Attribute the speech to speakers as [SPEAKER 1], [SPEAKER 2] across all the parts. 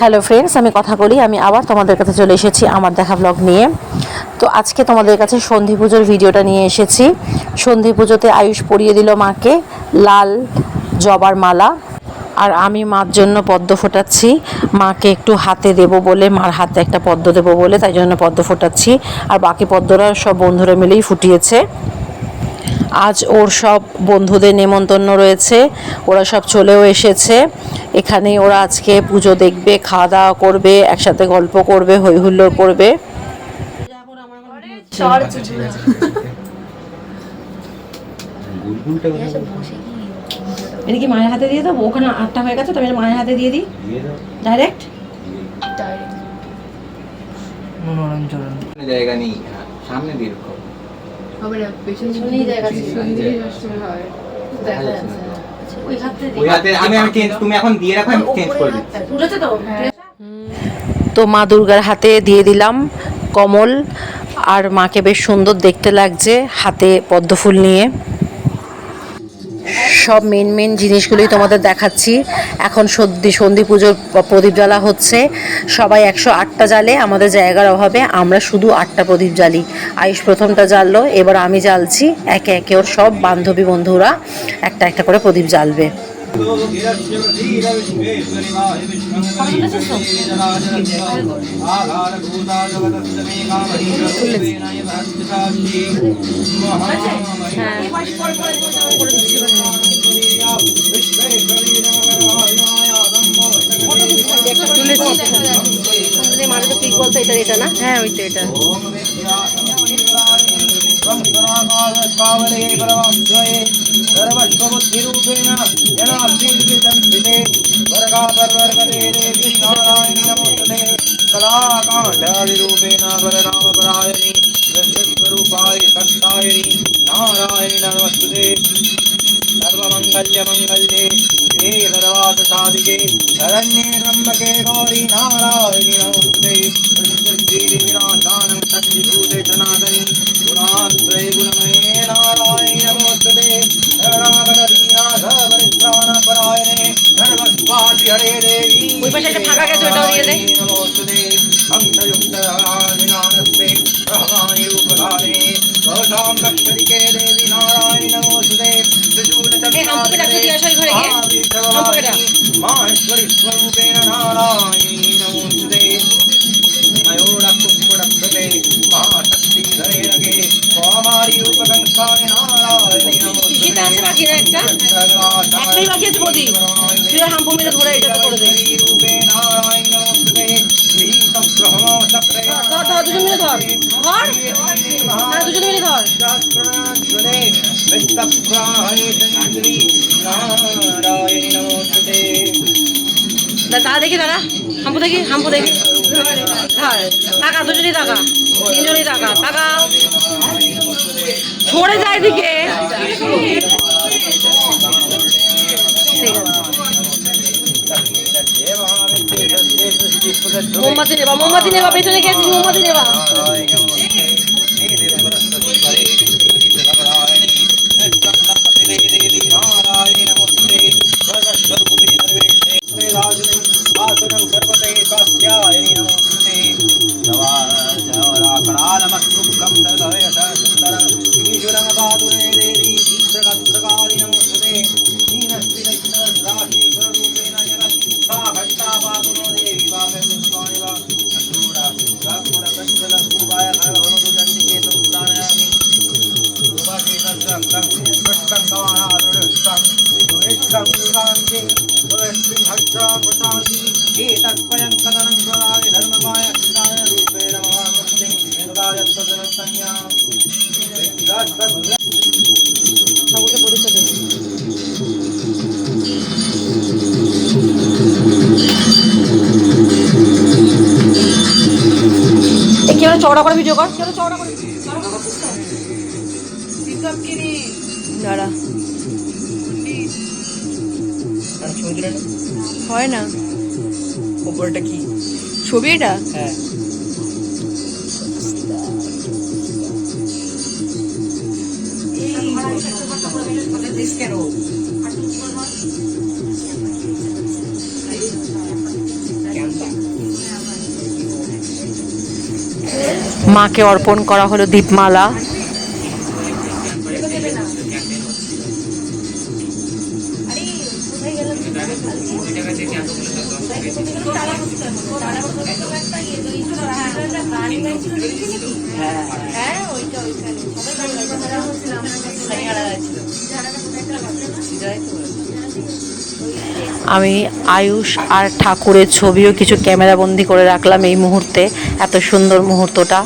[SPEAKER 1] Hello friends, আমি কথা বলি, আমি আবার তোমাদের কাছে চলে এসেছি আমার দেখা ব্লগ নিয়ে। তো আজকে তোমাদের কাছে সন্ধি পুজোর ভিডিওটা নিয়ে এসেছি। সন্ধি পুজোতে আয়ুষ পরিয়ে দিল মাকে লাল জবার মালা, আর আমি মার জন্য পদ্ম ফোটাচ্ছি। মাকে একটু হাতে দেব বলে, মার হাতে একটা পদ্ম দেবো বলে, তাই জন্য পদ্ম ফোটাচ্ছি। আর বাকি পদ্মরা সব বন্ধুরা মিলেই ফুটিয়েছে। আজ ওর সব বন্ধুদের নেমন্তন্ন রয়েছে, ওরা সব চলেও এসেছে। এখানেই ওরা আজকে পুজো দেখবে, খাওয়া দাওয়া করবে, একসাথে গল্প করবে, হই হুল্লোড় করবে। এটা কি মায়ের হাতে দিয়ে দেবো? ওখানে 8টা হয়ে গেছে, তো আমি মায়ের হাতে দিয়ে দিই ডাইরেক্ট।
[SPEAKER 2] মনোরঞ্জন জায়গা নেই, সামনে দিয়ে রাখো।
[SPEAKER 3] হবে না, পেছনেই জায়গা আছে, সুন্দরী রাস্তা হয়। দেখা যাচ্ছে না। ওই হাতে
[SPEAKER 2] আমি চেঞ্জ, তুমি এখন দিয়ে রাখো, আমি চেঞ্জ করে দিচ্ছি।
[SPEAKER 3] উঠেছে তো?
[SPEAKER 1] তো মা দুর্গার হাতে দিয়ে দিলাম কমল, আর মাকে বেশ সুন্দর দেখতে লাগছে হাতে পদ্ম ফুল নিয়ে। সব মেন জিনিসগুলোই তোমাদের দেখাচ্ছি। এখন সন্ধি পুজোর প্রদীপ জ্বালা হচ্ছে। সবাই 108টা জ্বালে, আমাদের জায়গার অভাবে আমরা শুধু 8টা প্রদীপ জ্বালি। আয়ুষ প্রথমটা জ্বাললো, এবার আমি জ্বালছি। একে একে ওর সব বান্ধবী বন্ধুরা একটা একটা করে প্রদীপ জ্বালবে। এটা না? হ্যাঁ, ওইটা এটা।
[SPEAKER 2] सर्वमंगल्य मंगल्ये शिवे सर्वार्थ साधिके शरण्ये त्र्यंबके गौरी नारायणि नमोस्तुते। विनाशानं शक्तिभूते सनातनि गुणाश्रये गुणमये नारायणि नमोस्तुते। शरणागतदीनाथपरित्राणपरायणे धर्मस्वाति हरे देवी नमोस्तुते। हंसयुक्तराजनानस्ते ब्रह्माणि रूपधारिणे गौशां लक्ष्मीके देवी नारायणि नमोस्तुते। माहेश्वरी स्वरूपेण नारायणी नमोस्तुते। मयूरपुष्पडक्षते महाशक्ति धैर्यगे कौमारी उपसंस्थाने नारायणी नमोस्तुते। रूपे नारायणी नमोस्तुते। ब्रह्मो चक्रे
[SPEAKER 1] দাদা দেখি, দাদা হাম্পু দেখি, হাম্পু দেখি। টাকা দুজনই, টাকা তিনজনই, টাকা টাকা ছড়ে যায় দিকে। মোমবাতি নেবা, মোমবাতি নেবা, পেছনে গেছিস, মোমবাতি নেবা। চওড়া করে ভিডিও কর, চওড়া করে দাঁড়া, হয় না।
[SPEAKER 4] উপরটা কি
[SPEAKER 1] ছবি? এটা
[SPEAKER 4] হ্যাঁ
[SPEAKER 1] মাকে অর্পণ করা হলো দীপমালা। আমি আয়ুষ আর ঠাকুরের ছবিও কিছু ক্যামেরা বন্দি করে রাখলাম এই মুহূর্তে, এত সুন্দর মুহূর্তটা।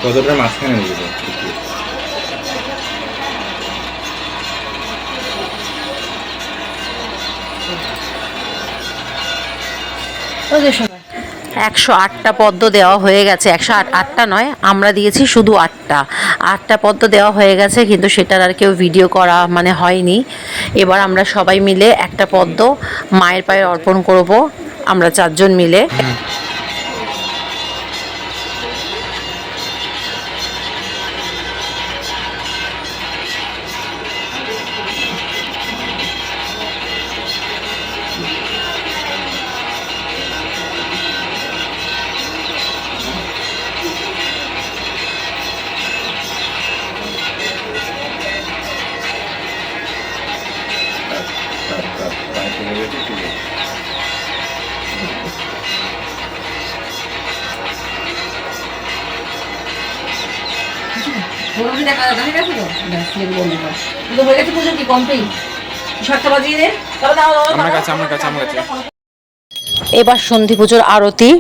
[SPEAKER 2] কতটা মাঝখানে নিয়ে যাবো?
[SPEAKER 3] ওদের সময়
[SPEAKER 1] 108টা পদ্ম দেওয়া হয়ে গেছে, 108টা নয়, আমরা দিয়েছি শুধু 8টা পদ্ম দেওয়া হয়ে গেছে, কিন্তু সেটার আর কেউ ভিডিও করা মানে হয়নি। এবার আমরা সবাই মিলে একটা পদ্ম মায়ের পায়ে অর্পণ করব, আমরা 4 জন মিলে।
[SPEAKER 3] দেখা গেছে তো কিন্তু হয়ে গেছে পুজো কি কমপ্লিট। শর্ত বাজিয়ে দে।
[SPEAKER 2] আমার কাছে আমার কাছে আমার কাছে
[SPEAKER 1] এবার সন্ধি পুজোর আরতি।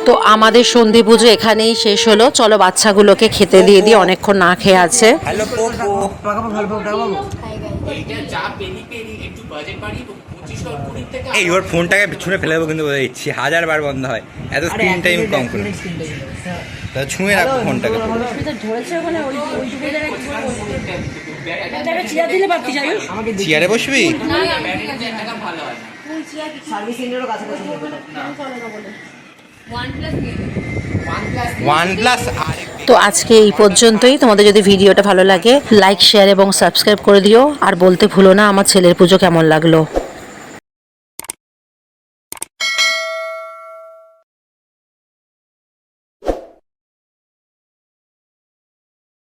[SPEAKER 1] তো আমাদের সন্ধি পুজো এখানেই শেষ হলো। চলো বাচ্চাগুলোকে খেতে দিয়ে দিই, অনেকক্ষণ না খেয়ে আছে।
[SPEAKER 4] হ্যালো পোপো এই ওর ফোনটাকে ছুঁড়ে ফেলে দেবো কিন্তু বলে দিচ্ছি, 1000 বার বন্ধ হয়, এত স্ক্রিন টাইম কম করে। তা ছুঁয়ে রাখবো ফোনটাকে। চেয়ারে বসবি? OnePlus
[SPEAKER 1] তো আজকে এই পর্যন্তই। তোমাদের যদি ভিডিওটা ভালো লাগে লাইক শেয়ার এবং সাবস্ক্রাইব করে দিও, আর বলতে ভুলো না আমার ছেলের পুজো কেমন লাগলো।